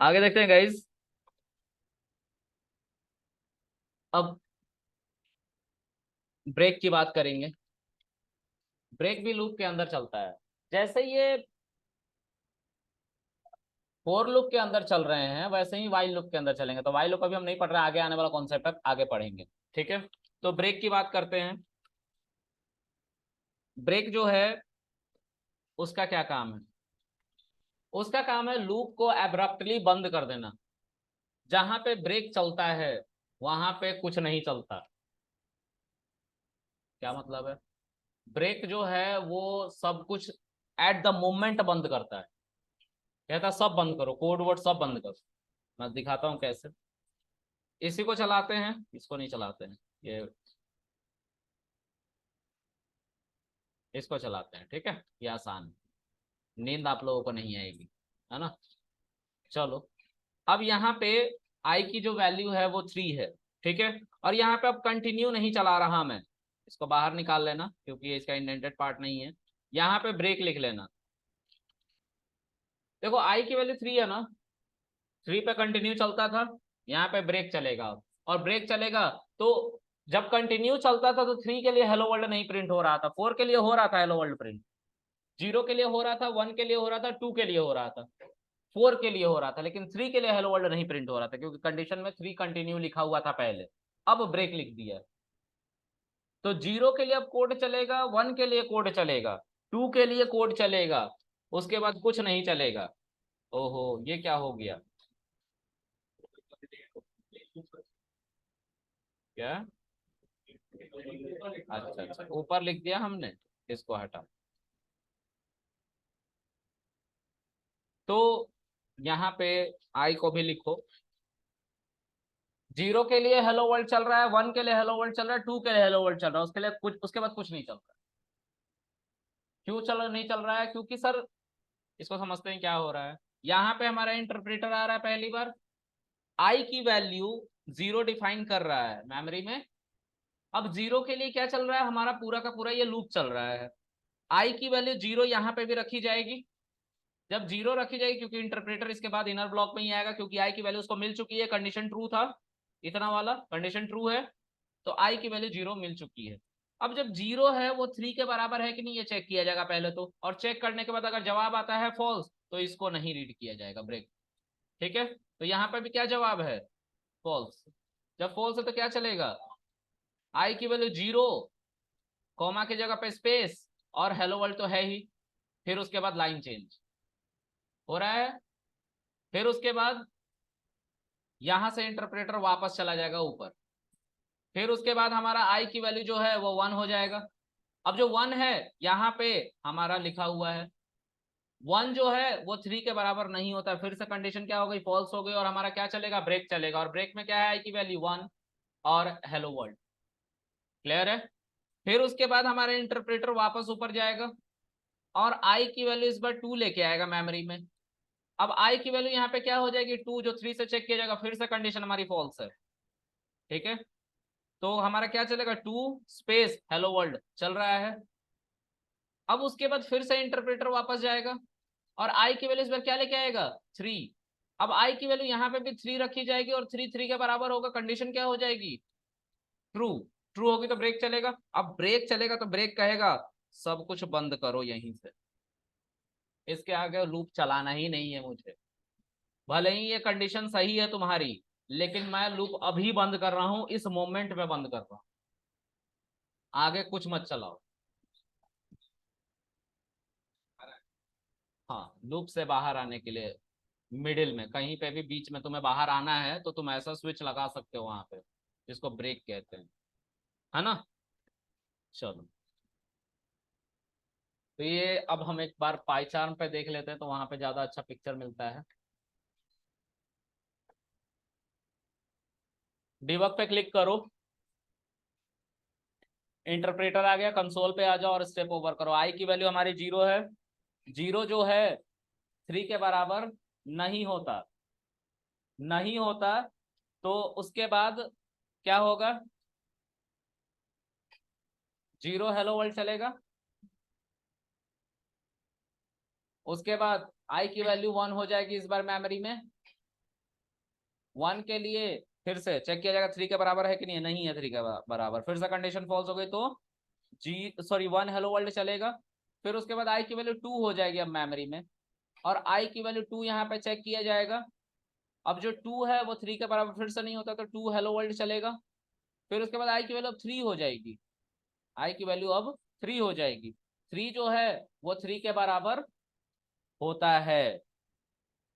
आगे देखते हैं गाइज। अब ब्रेक की बात करेंगे। ब्रेक भी लूप के अंदर चलता है। जैसे ये फोर लूप के अंदर चल रहे हैं वैसे ही वाइल लूप के अंदर चलेंगे। तो वाइल लूप अभी हम नहीं पढ़ रहे हैं, आगे आने वाला कॉन्सेप्ट है, आगे पढ़ेंगे। ठीक है, तो ब्रेक की बात करते हैं। ब्रेक जो है उसका क्या काम है? उसका काम है लूप को एब्रप्टली बंद कर देना। जहां पे ब्रेक चलता है वहां पे कुछ नहीं चलता। क्या मतलब है? ब्रेक जो है वो सब कुछ एट द मोमेंट बंद करता है। कहता है सब बंद करो, कोड वर्ड सब बंद करो। मैं दिखाता हूँ कैसे। इसी को चलाते हैं, इसको नहीं चलाते हैं। ये इसको चलाते हैं, ठीक है, ये आसान है। नींद आप लोगों को नहीं आएगी, है ना। चलो, अब यहाँ पे आई की जो वैल्यू है वो 3 है। ठीक है, और यहाँ पे अब कंटिन्यू नहीं चला रहा मैं। इसको बाहर निकाल लेना क्योंकि ये इसका इंडेंटेड पार्ट नहीं है। यहाँ पे ब्रेक लिख लेना। देखो आई की वैल्यू 3 है ना, 3 पे कंटिन्यू चलता था, यहाँ पे ब्रेक चलेगा। और ब्रेक चलेगा तो जब कंटिन्यू चलता था तो 3 के लिए हेलो वर्ल्ड नहीं प्रिंट हो रहा था, 4 के लिए हो रहा था हेलो वर्ल्ड प्रिंट, 0 के लिए हो रहा था, 1 के लिए हो रहा था, 2 के लिए हो रहा था, 4 के लिए हो रहा था, लेकिन 3 के लिए हेलो वर्ल्ड नहीं प्रिंट हो रहा था क्योंकि कंडीशन में 3 कंटिन्यू लिखा हुआ था पहले। अब ब्रेक लिख दिया तो 0 के लिए अब कोड चलेगा, 1 के लिए कोड चलेगा, 2 के लिए कोड चलेगा, उसके बाद कुछ नहीं चलेगा। ओहो, ये क्या हो गया? क्या? अच्छा अच्छा, ऊपर लिख दिया हमने, इसको हटा। तो यहाँ पे आई को भी लिखो। 0 के लिए हेलो वर्ल्ड चल रहा है, 1 के लिए हेलो वर्ल्ड चल रहा है, 2 के लिए हेलो वर्ल्ड चल रहा है, उसके लिए कुछ, उसके बाद कुछ नहीं चल रहा। क्यों नहीं चल रहा है? क्योंकि सर, इसको समझते हैं क्या हो रहा है। यहाँ पे हमारा इंटरप्रेटर आ रहा है पहली बार, आई की वैल्यू 0 डिफाइन कर रहा है मेमोरी में। अब 0 के लिए क्या चल रहा है, हमारा पूरा का पूरा ये लूप चल रहा है। आई की वैल्यू 0 यहाँ पे भी रखी जाएगी। जब 0 रखी जाएगी, क्योंकि इंटरप्रेटर इसके बाद इनर ब्लॉक में ही आएगा, क्योंकि आई की वैल्यू उसको मिल चुकी है, कंडीशन ट्रू था, इतना वाला कंडीशन ट्रू है, तो आई की वैल्यू 0 मिल चुकी है। अब जब 0 है वो 3 के बराबर है कि नहीं, ये चेक किया जाएगा पहले तो, और चेक करने के बाद अगर जवाब आता है फॉल्स तो इसको नहीं रीड किया जाएगा ब्रेक। ठीक है, तो यहाँ पे भी क्या जवाब है? फॉल्स। जब फॉल्स है तो क्या चलेगा? आई की वैल्यू 0, कॉमा की जगह पे स्पेस, और हेलो वर्ल्ड तो है ही, फिर उसके बाद लाइन चेंज हो रहा है। फिर उसके बाद यहां से इंटरप्रेटर वापस चला जाएगा ऊपर। फिर उसके बाद हमारा आई की वैल्यू जो है वो 1 हो जाएगा। अब जो 1 है यहाँ पे हमारा लिखा हुआ है, 1 जो है वो 3 के बराबर नहीं होता, फिर से कंडीशन क्या हो गई, फॉल्स हो गई, और हमारा क्या चलेगा, ब्रेक चलेगा। और ब्रेक में क्या है, आई की वैल्यू 1 और हेलो वर्ल्ड। क्लियर है? फिर उसके बाद हमारा इंटरप्रेटर वापस ऊपर जाएगा और आई की वैल्यू इस बार 2 लेके आएगा मेमोरी में। अब आई की वैल्यू यहाँ पे क्या हो जाएगी, 2, जो 3 से चेक किया जाएगा, फिर से कंडीशन हमारी फॉल्स है। ठीक है, तो हमारा क्या चलेगा, 2 स्पेस हेलो वर्ल्ड चल रहा है। अब उसके बाद फिर से इंटरप्रेटर वापस जाएगा और आई की वैल्यू इस बार क्या लेके आएगा, 3। अब आई की वैल्यू यहाँ पे भी 3 रखी जाएगी और 3 3 के बराबर होगा, कंडीशन क्या हो जाएगी, ट्रू। ट्रू होगी तो ब्रेक चलेगा। अब ब्रेक चलेगा तो ब्रेक कहेगा सब कुछ बंद करो यहीं से, इसके आगे लूप चलाना ही नहीं है मुझे। भले ही ये कंडीशन सही है तुम्हारी, लेकिन मैं लूप अभी बंद कर रहा हूं, इस मोमेंट में बंद कर रहा हूं, आगे कुछ मत चलाओ। हाँ, लूप से बाहर आने के लिए मिडिल में कहीं पे भी बीच में तुम्हें बाहर आना है तो तुम ऐसा स्विच लगा सकते हो वहां पे, जिसको ब्रेक कहते हैं, है ना। चलो, तो ये अब हम एक बार पाई चार्ट पे देख लेते हैं तो वहां पे ज्यादा अच्छा पिक्चर मिलता है। डिबग पे क्लिक करो, इंटरप्रेटर आ गया, कंसोल पे आ जाओ और स्टेप ओवर करो। आई की वैल्यू हमारी 0 है, 0 जो है 3 के बराबर नहीं होता, नहीं होता, तो उसके बाद क्या होगा, 0 हेलो वर्ल्ड चलेगा। उसके बाद आई की वैल्यू 1 हो जाएगी इस बार मेमोरी में, 1 के लिए फिर से चेक किया जाएगा 3 के बराबर है कि नहीं, नहीं है 3 के बराबर, फिर से कंडीशन फॉल्स हो गई तो जी 1 हेलो वर्ल्ड चलेगा। फिर उसके बाद आई की वैल्यू 2 हो जाएगी अब मेमोरी में, और आई की वैल्यू 2 यहाँ पे चेक किया जाएगा। अब जो 2 है वो 3 के बराबर फिर से नहीं होता तो 2 हेलो वर्ल्ड चलेगा। फिर उसके बाद आई की वैल्यू अब 3 हो जाएगी, आई की वैल्यू अब 3 हो जाएगी। 3 जो है वो 3 के बराबर होता है।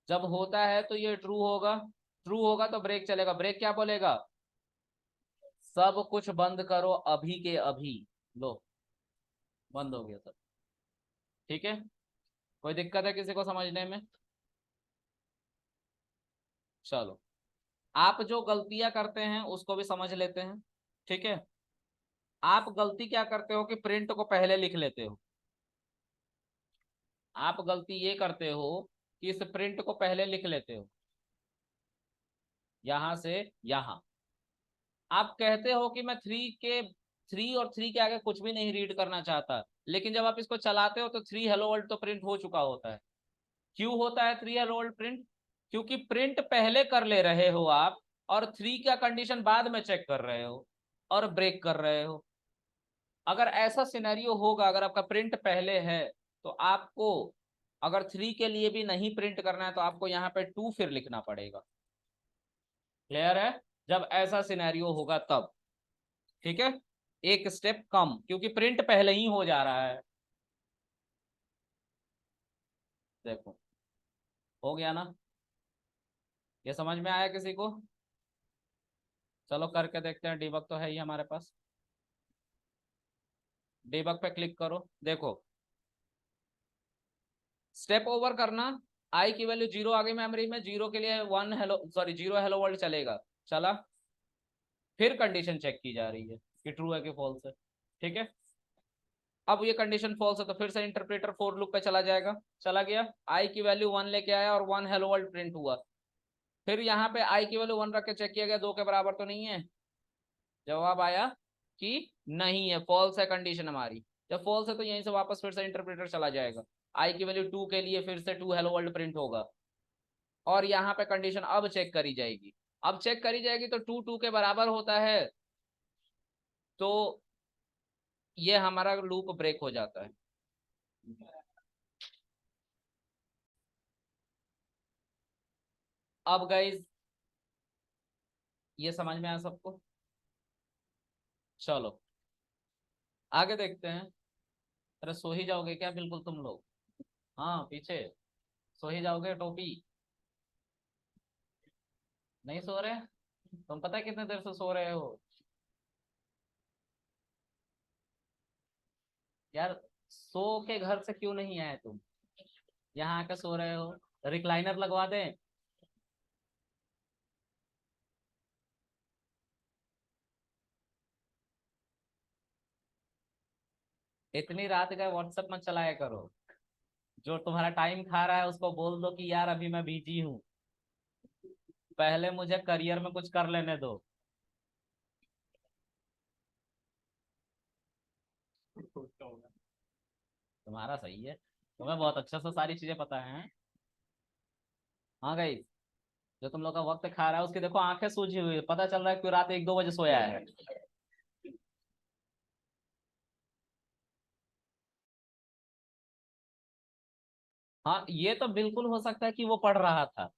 जब होता है तो ये ट्रू होगा, ट्रू होगा तो ब्रेक चलेगा। ब्रेक क्या बोलेगा, सब कुछ बंद करो अभी के अभी। लो, बंद हो गया सब। ठीक है, कोई दिक्कत है किसी को समझने में? चलो, आप जो गलतियां करते हैं उसको भी समझ लेते हैं। ठीक है, आप गलती क्या करते हो कि प्रिंट को पहले लिख लेते हो। आप गलती ये करते हो कि इस प्रिंट को पहले लिख लेते हो, यहां से यहां। आप कहते हो कि मैं 3 और 3 के आगे कुछ भी नहीं रीड करना चाहता, लेकिन जब आप इसको चलाते हो तो 3 हेलो वर्ल्ड तो प्रिंट हो चुका होता है। क्यों होता है 3 हेलो वर्ल्ड प्रिंट? क्योंकि प्रिंट पहले कर ले रहे हो आप, और 3 का कंडीशन बाद में चेक कर रहे हो और ब्रेक कर रहे हो। अगर ऐसा सिनेरियो होगा, अगर आपका प्रिंट पहले है, तो आपको अगर 3 के लिए भी नहीं प्रिंट करना है तो आपको यहाँ पे 2 फिर लिखना पड़ेगा। क्लियर है? जब ऐसा सिनेरियो होगा तब। ठीक है, एक स्टेप कम, क्योंकि प्रिंट पहले ही हो जा रहा है। देखो, हो गया ना? ये समझ में आया किसी को? चलो करके देखते हैं, डीबग तो है ही हमारे पास। डीबग पे क्लिक करो, देखो स्टेप ओवर करना। आई की वैल्यू 0 आ गई मेमोरी में, 0 के लिए 0 हेलो वर्ल्ड चलेगा, चला। फिर कंडीशन चेक की जा रही है कि ट्रू है कि फॉल्स है। ठीक है, अब ये कंडीशन फॉल्स है तो फिर से इंटरप्रेटर फोर लूप पे चला जाएगा, चला गया। आई की वैल्यू 1 लेके आया और 1 हेलो वर्ल्ड प्रिंट हुआ। फिर यहाँ पे आई की वैल्यू 1 रख के चेक किया गया, 2 के बराबर तो नहीं है। जवाब आया कि नहीं है, फॉल्स है कंडीशन हमारी। जब फॉल्स है तो यहीं से वापस फिर से इंटरप्रेटर चला जाएगा। आई की वैल्यू 2 के लिए फिर से 2 हेलो वर्ल्ड प्रिंट होगा, और यहाँ पे कंडीशन अब चेक करी जाएगी। अब चेक करी जाएगी तो 2 के बराबर होता है, तो ये हमारा लूप ब्रेक हो जाता है। अब गाइस, ये समझ में आया सबको? चलो आगे देखते हैं। अरे सो ही जाओगे क्या बिल्कुल तुम लोग? हाँ पीछे, सो ही जाओगे टोपी? नहीं सो रहे? तुम पता है कितने देर से सो रहे हो? यार, सो के घर से क्यों नहीं आए तुम, यहाँ आके सो रहे हो? रिक्लाइनर लगवा दें? इतनी रात का व्हाट्सएप मत चलाया करो। जो तुम्हारा टाइम खा रहा है उसको बोल दो कि यार अभी मैं बिजी हूँ, पहले मुझे करियर में कुछ कर लेने दो। तुम्हारा सही है, तुम्हें बहुत अच्छा से सारी चीजें पता है। हाँ गई, जो तुम लोग का वक्त खा रहा है उसकी देखो आंखें सूजी हुई है, पता चल रहा है क्यों रात 1-2 बजे सोया है। हाँ ये तो बिल्कुल हो सकता है कि वो पढ़ रहा था,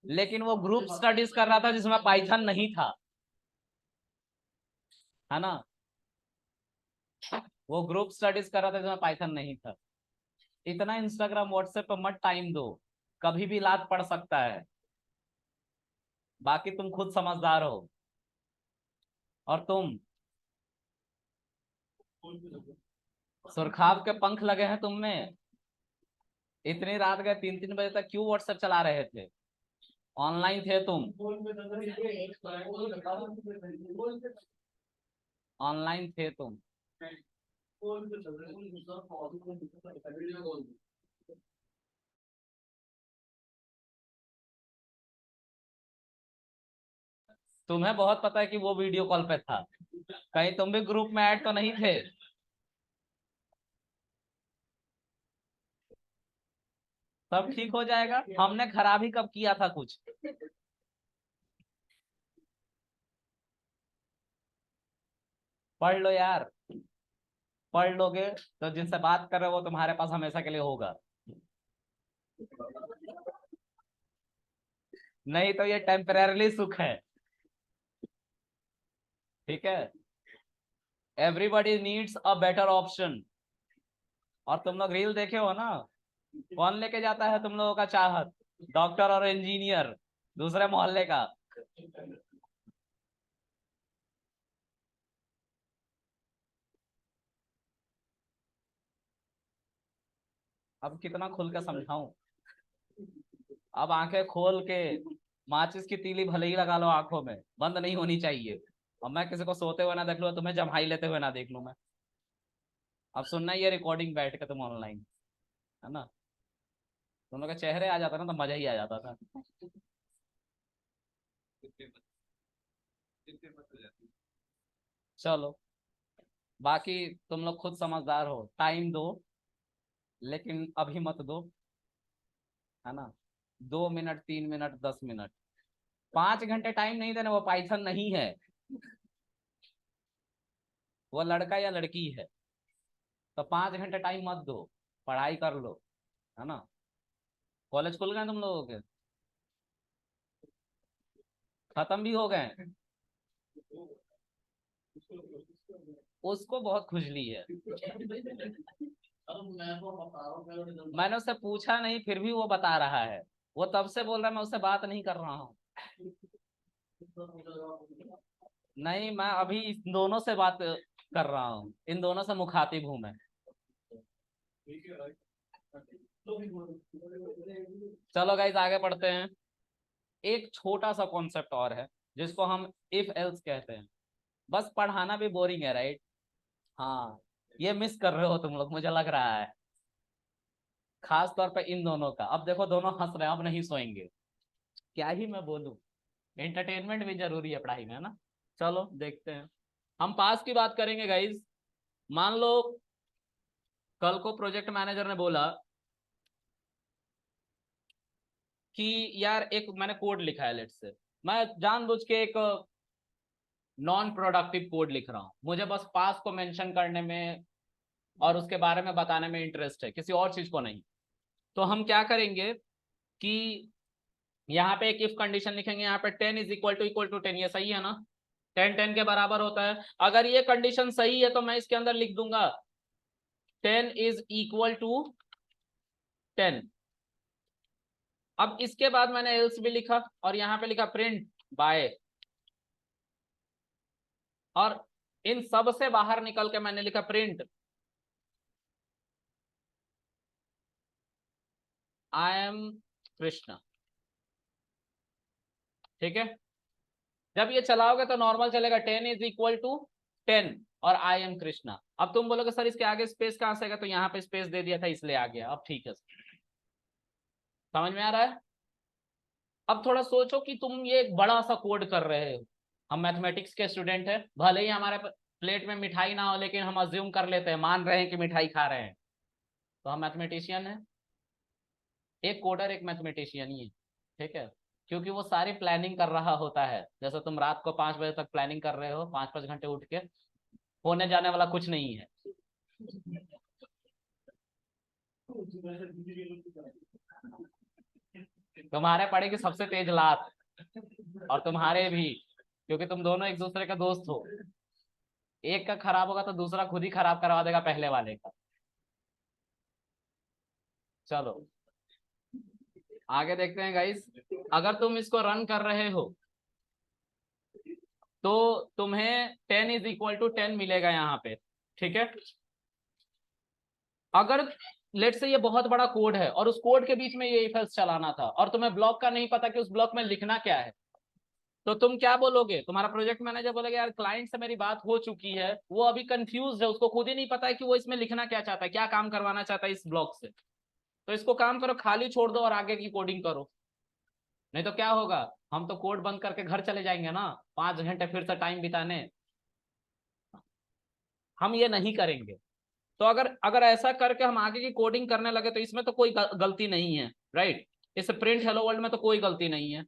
लेकिन वो ग्रुप स्टडीज कर रहा था जिसमें पाइथन नहीं था, है ना? वो ग्रुप स्टडीज कर रहा था जिसमें पाइथन नहीं था। इतना इंस्टाग्राम व्हाट्सएप पर मत टाइम दो, कभी भी लात पड़ सकता है। बाकी तुम खुद समझदार हो। और तुम, सुरखाब के पंख लगे हैं तुम में। इतनी रात गए 3-3 बजे तक क्यों व्हाट्सएप चला रहे थे? ऑनलाइन थे तुम, ऑनलाइन थे तुम। तुम्हें बहुत पता है कि वो वीडियो कॉल पे था, कहीं तुम भी ग्रुप में ऐड तो नहीं थे? सब ठीक हो जाएगा, हमने खराब ही कब किया था कुछ? पढ़ लो यार, पढ़ लोगे तो जिनसे बात कर रहे हो वो तुम्हारे पास हमेशा के लिए होगा, नहीं तो ये टेम्परेरली सुख है। ठीक है, everybody needs a better option. और तुम लोग रील देखे हो ना, कौन लेके जाता है तुम लोगों का चाहत? डॉक्टर और इंजीनियर दूसरे मोहल्ले का। अब कितना खुल के समझाऊं? अब आंखें खोल के माचिस की तीली भले ही लगा लो, आंखों में बंद नहीं होनी चाहिए। अब मैं किसी को सोते हुए ना देख लूं, तुम्हें जम्हाई लेते हुए ना देख लूं मैं। अब सुनना ही है रिकॉर्डिंग बैठ के तुम ऑनलाइन, है ना? तुम लोग के चेहरे आ जाता ना तो मजा ही आ जाता था। चलो, बाकी तुम लोग खुद समझदार हो, टाइम दो, लेकिन अभी मत दो, है ना? 2 मिनट, 3 मिनट, 10 मिनट, 5 घंटे टाइम नहीं देना। वो पाइथन नहीं है, वो लड़का या लड़की है। तो 5 घंटे टाइम मत दो, पढ़ाई कर लो, है ना? कॉलेज खुल गए तुम लोगों के? खत्म भी हो गए? उसको बहुत खुजली है। मैंने उससे पूछा नहीं, फिर भी वो बता रहा है। वो तब से बोल रहा है मैं उससे बात नहीं कर रहा हूँ। नहीं, मैं अभी इन दोनों से बात कर रहा हूँ, इन दोनों से मुखातिब हूँ मैं। चलो गाइस, आगे बढ़ते हैं। एक छोटा सा कॉन्सेप्ट और है जिसको हम इफ एल्स कहते हैं। बस पढ़ाना भी बोरिंग है, राइट? हाँ, ये मिस कर रहे हो तुम लोग, मुझे लग रहा है, खास तौर पे इन दोनों का। अब देखो दोनों हंस रहे हैं, अब नहीं सोएंगे। क्या ही मैं बोलूं, एंटरटेनमेंट भी जरूरी है पढ़ाई में, है ना? चलो देखते हैं। हम पास की बात करेंगे गाइस। मान लो कल को प्रोजेक्ट मैनेजर ने बोला कि यार एक मैंने कोड लिखा है, लेट्स से मैं जानबूझ के एक नॉन प्रोडक्टिव कोड लिख रहा हूँ, मुझे बस पास को मेंशन करने में और उसके बारे में बताने में इंटरेस्ट है, किसी और चीज को नहीं। तो हम क्या करेंगे कि यहाँ पे एक इफ कंडीशन लिखेंगे, यहाँ पे 10 इज इक्वल टू 10, ये सही है ना? 10 10 के बराबर होता है। अगर ये कंडीशन सही है तो मैं इसके अंदर लिख दूंगा 10 इज इक्वल टू 10। अब इसके बाद मैंने एल्स भी लिखा और यहाँ पे लिखा प्रिंट बाय, और इन सब से बाहर निकल के मैंने लिखा प्रिंट आई एम कृष्णा। ठीक है, जब ये चलाओगे तो नॉर्मल चलेगा 10 इज इक्वल टू 10 और आई एम कृष्णा। अब तुम बोलोगे सर इसके आगे स्पेस कहां से आएगा, तो यहाँ पे स्पेस दे दिया था इसलिए आ गया। अब ठीक है, समझ में आ रहा है? अब थोड़ा सोचो कि तुम ये एक बड़ा सा कोड कर रहे हो। हम मैथमेटिक्स के स्टूडेंट हैं, भले ही हमारे प्लेट में मिठाई ना हो, लेकिन हम अज्यूम कर लेते हैं, मान रहे हैं कि मिठाई खा रहे हैं, तो हम मैथमेटिशियन हैं। एक कोडर एक मैथमेटिशियन ही है, ठीक है? क्योंकि वो सारी प्लानिंग कर रहा होता है। जैसे तुम रात को 5 बजे तक प्लानिंग कर रहे हो, 5 5 घंटे उठ के, होने जाने वाला कुछ नहीं है। तुम्हारे पड़े की सबसे तेज लात, और तुम्हारे भी, क्योंकि तुम दोनों एक दूसरे का दोस्त हो। एक का खराब होगा तो दूसरा खुद ही खराब करवा देगा पहले वाले का। चलो आगे देखते हैं गाइस। अगर तुम इसको रन कर रहे हो तो तुम्हें 10 इज इक्वल टू 10 मिलेगा यहाँ पे, ठीक है? अगर लेट से ये बहुत बड़ा कोड है और उस कोड के बीच में ये इफ एल्स चलाना था और तुम्हें ब्लॉक का नहीं पता कि उस ब्लॉक में लिखना क्या है, तो तुम क्या बोलोगे? तुम्हारा प्रोजेक्ट मैनेजर बोलेगा यार क्लाइंट से मेरी बात हो चुकी है, वो अभी कंफ्यूज है, उसको खुद ही नहीं पता है कि वो इसमें लिखना क्या चाहता है, क्या काम करवाना चाहता है इस ब्लॉक से। तो इसको काम करो, खाली छोड़ दो और आगे की कोडिंग करो। नहीं तो क्या होगा, हम तो कोड बंद करके घर चले जाएंगे ना, 5 घंटे फिर से टाइम बिताने। हम ये नहीं करेंगे। तो अगर अगर ऐसा करके हम आगे की कोडिंग करने लगे तो इसमें तो कोई गलती नहीं है, राइट? इस प्रिंट हेलो वर्ल्ड में तो कोई गलती नहीं है।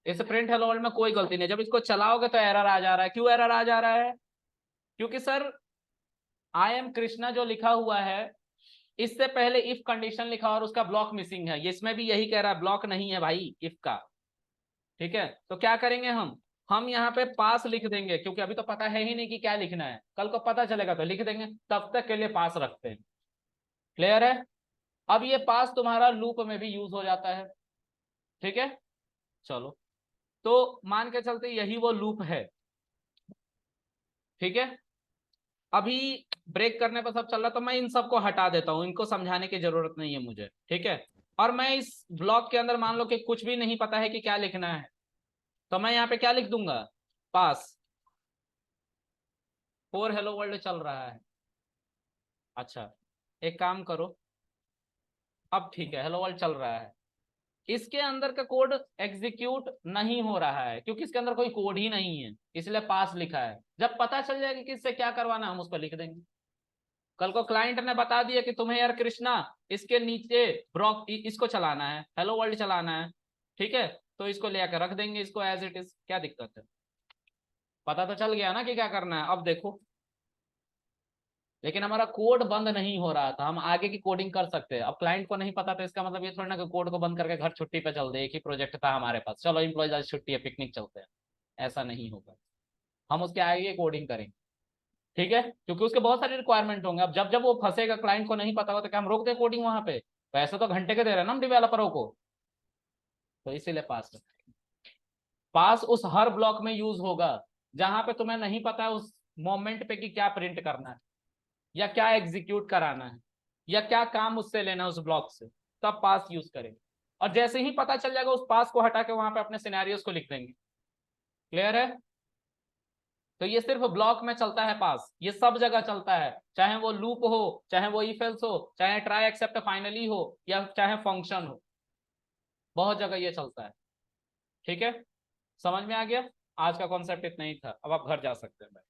इस प्रिंट हेलो वर्ल्ड में कोई गलती नहीं। जब इसको चलाओगे तो एरर आ जा रहा है। क्यों एरर आ जा रहा है? क्योंकि सर आई एम कृष्णा जो लिखा हुआ है इससे पहले इफ कंडीशन लिखा और उसका ब्लॉक मिसिंग है। इसमें भी यही कह रहा है, ब्लॉक नहीं है भाई इफ का। ठीक है, तो क्या करेंगे हम यहाँ पे पास लिख देंगे, क्योंकि अभी तो पता है ही नहीं कि क्या लिखना है, कल को पता चलेगा तो लिख देंगे, तब तक के लिए पास रखते हैं। क्लियर है? अब ये पास तुम्हारा लूप में भी यूज हो जाता है। ठीक है, चलो तो मान के चलते यही वो लूप है। ठीक है, अभी ब्रेक करने पर सब चल रहा, तो मैं इन सबको हटा देता हूं, इनको समझाने की जरूरत नहीं है मुझे। ठीक है, और मैं इस ब्लॉक के अंदर मान लो कि कुछ भी नहीं पता है कि क्या लिखना है, तो मैं यहाँ पे क्या लिख दूंगा? पास। फोर हेलो वर्ल्ड चल रहा है। अच्छा, एक काम करो, अब ठीक है हेलो वर्ल्ड चल रहा है, इसके अंदर का कोड एग्जीक्यूट नहीं हो रहा है क्योंकि इसके अंदर कोई कोड ही नहीं है, इसलिए पास लिखा है। जब पता चल जाएगा कि इससे क्या करवाना हम उसको लिख देंगे। कल को क्लाइंट ने बता दिया कि तुम्हें यार कृष्णा इसके नीचे ब्लॉक इसको चलाना है, हेलो वर्ल्ड चलाना है, ठीक है, तो इसको ले आकर रख देंगे इसको एज इट इज, क्या दिक्कत है? पता तो चल गया ना कि क्या करना है। अब देखो, लेकिन हमारा कोड बंद नहीं हो रहा था, हम आगे की कोडिंग कर सकते हैं। अब क्लाइंट को नहीं पता, तो इसका मतलब ये थोड़ा ना कि कोड को बंद करके घर छुट्टी पे चल दे, एक ही प्रोजेक्ट था हमारे पास, चलो इम्प्लॉइज आज छुट्टी है पिकनिक चलते हैं, ऐसा नहीं होगा। हम उसके आगे कोडिंग करेंगे। ठीक है, क्योंकि उसके बहुत सारे रिक्वायरमेंट होंगे। अब जब जब वो फंसेगा, क्लाइंट को नहीं पता होगा, तो क्या हम रोक दें कोडिंग वहां पे? पैसे तो घंटे के दे रहे हैं ना हम डेवलपरों को, तो इसीलिए पास पास उस हर ब्लॉक में यूज होगा जहां पे तुम्हें नहीं पता है उस मोमेंट पे कि क्या प्रिंट करना है या क्या एग्जीक्यूट कराना है या क्या काम उससे लेना है उस ब्लॉक से, तब पास यूज करेंगे। और जैसे ही पता चल जाएगा उस पास को हटा के वहां पे अपने सिनेरियोस को लिख देंगे। क्लियर है? तो ये सिर्फ ब्लॉक में चलता है पास, ये सब जगह चलता है, चाहे वो लूप हो, चाहे वो इफ एल्स हो, चाहे ट्राई एक्सेप्ट फाइनली हो, या चाहे फंक्शन हो, बहुत जगह ये चलता है। ठीक है, समझ में आ गया? आज का कॉन्सेप्ट इतना ही था, अब आप घर जा सकते हैं।